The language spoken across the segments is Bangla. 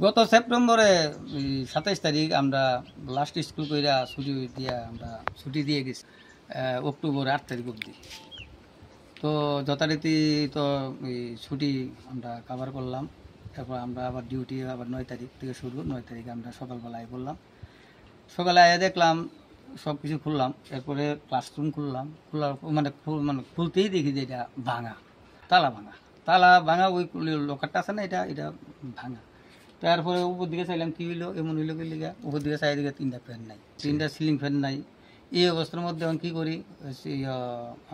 গত সেপ্টেম্বরে ২৭ তারিখ আমরা লাস্ট স্কুল কইরা ছুটি দিয়ে গেছি অক্টোবর ৮ তারিখ অবধি। তো যথারীতি তো ছুটি আমরা কভার করলাম। তারপর আমরা আবার ডিউটি আবার ৯ তারিখ থেকে শুরু। ৯ তারিখে আমরা সকালবেলায় করলাম। সকালে আয়া দেখলাম সব কিছু খুললাম। এরপরে ক্লাসরুম খুললাম। খুলতেই দেখি যে এটা ভাঙা, তালা ভাঙা। ওই লকারটা আছে না, এটা ভাঙা। তারপরে উপর দিকে চাইলাম কি হইলো, এমন হইলো কি লিগা। উপর দিকে চাই দিকে ৩টা ফ্যান নাই, ৩টা সিলিং ফ্যান নাই। এই অবস্থার মধ্যে এখন কী করি,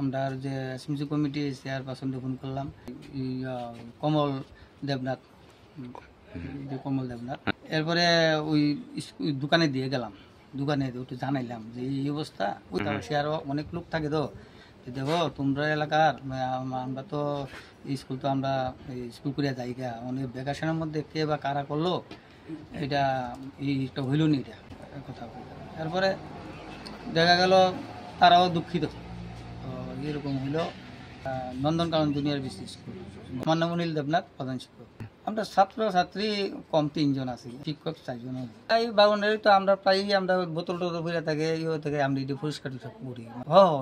আমরা যে এসএমসি কমিটি চেয়ারপারসনকে ফোন করলাম, কমল দেবনাথ। এরপরে ওই দোকানে দিয়ে গেলাম, দোকানে একটু জানাইলাম যে এই অবস্থা। সে আরও অনেক লোক থাকে তো, দেখো তোমরা এলাকার আমরা তো স্কুল তো আমরা স্কুল করিয়া জায়গা অনেক ভ্যাকেশনের মধ্যে কে বা কারা করলো এটা এইটা হইল নি, এটা কথা বলতে। তারপরে দেখা গেল তারাও দুঃখিত। তো এরকম হইল নন্দনকানন জুনিয়র বিসি স্কুল, আমার নাম অনিল দেবনাথ, প্রধান শিক্ষক। আমরা ছাত্রছাত্রী কম 3 জন আছি, শিক্ষক 4 জন। এই বাউন্ডারি তো আমরা প্রায়ই আমরা বোতল টোতল ভরে থাকে, ইয়ে থেকে আমরা এটা পরিষ্কার করি।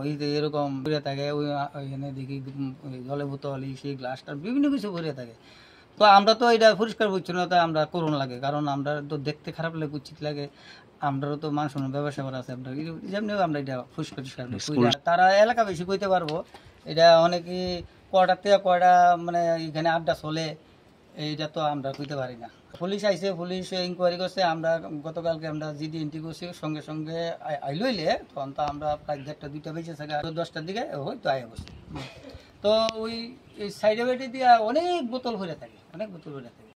এই যে এরকম ভরে থাকে, ওইখানে দেখি জলের বোতল সেই গ্লাসটা বিভিন্ন কিছু ভরে থাকে। তো আমরা তো এটা পরিষ্কার পরিচ্ছন্নতা আমরা করুন লাগে, কারণ আমরা তো দেখতে খারাপ লাগে, উচিত লাগে। আমরাও তো মানুষ ব্যবসা করা আছে, আমরা যেমনিও আমরা এটা পরিষ্কার তারা এলাকা বেশি কইতে পারবো। এটা অনেকে কয়টা থেকে কয়টা মানে এখানে আড্ডা চলে, এইটা তো আমরা কইতে পারি না। পুলিশ আইছে, পুলিশ ইনকোয়ারি করছে। আমরা গতকালকে আমরা জিডি এন্ট্রি করছি, সঙ্গে সঙ্গে আইলইলে তখন তো আমরা প্রায় 1:30-2টা বেজে থাকা 10টার দিকে হয়তো আয় বসে। তো ওই সাইডে বাইডে দিয়া অনেক বোতল ভরে থাকে, অনেক বোতল ভরে থাকে।